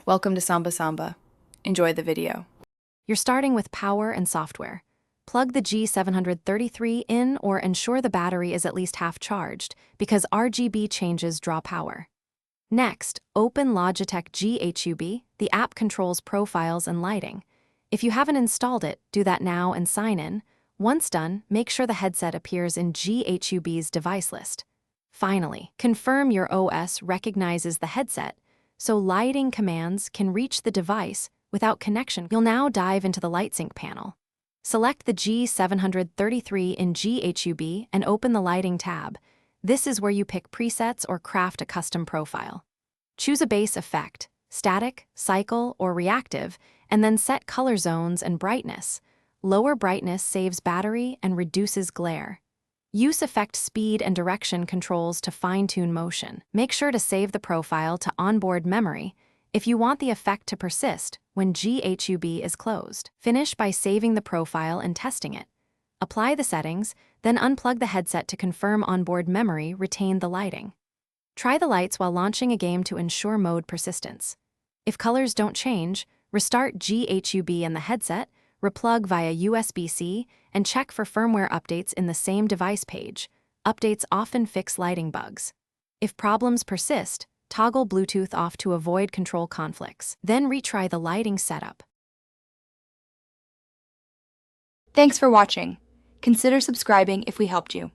Welcome to Samba Samba. Enjoy the video. You're starting with power and software. Plug the G733 in or ensure the battery is at least half charged because RGB changes draw power. Next, open Logitech G733. The app controls profiles and lighting. If you haven't installed it, do that now and sign in. Once done, make sure the headset appears in G733's device list. Finally, confirm your OS recognizes the headset, so lighting commands can reach the device without connection. You'll now dive into the LightSync panel. Select the G733 in G733 and open the Lighting tab. This is where you pick presets or craft a custom profile. Choose a base effect, static, cycle, or reactive, and then set color zones and brightness. Lower brightness saves battery and reduces glare. Use effect speed and direction controls to fine-tune motion. Make sure to save the profile to onboard memory if you want the effect to persist when G733 is closed. Finish by saving the profile and testing it. Apply the settings, then unplug the headset to confirm onboard memory retained the lighting. Try the lights while launching a game to ensure mode persistence. If colors don't change, restart G733 and the headset, replug via USB-C, and check for firmware updates in the same device page. Updates often fix lighting bugs. If problems persist, toggle Bluetooth off to avoid control conflicts. Then retry the lighting setup. Thanks for watching. Consider subscribing if we helped you.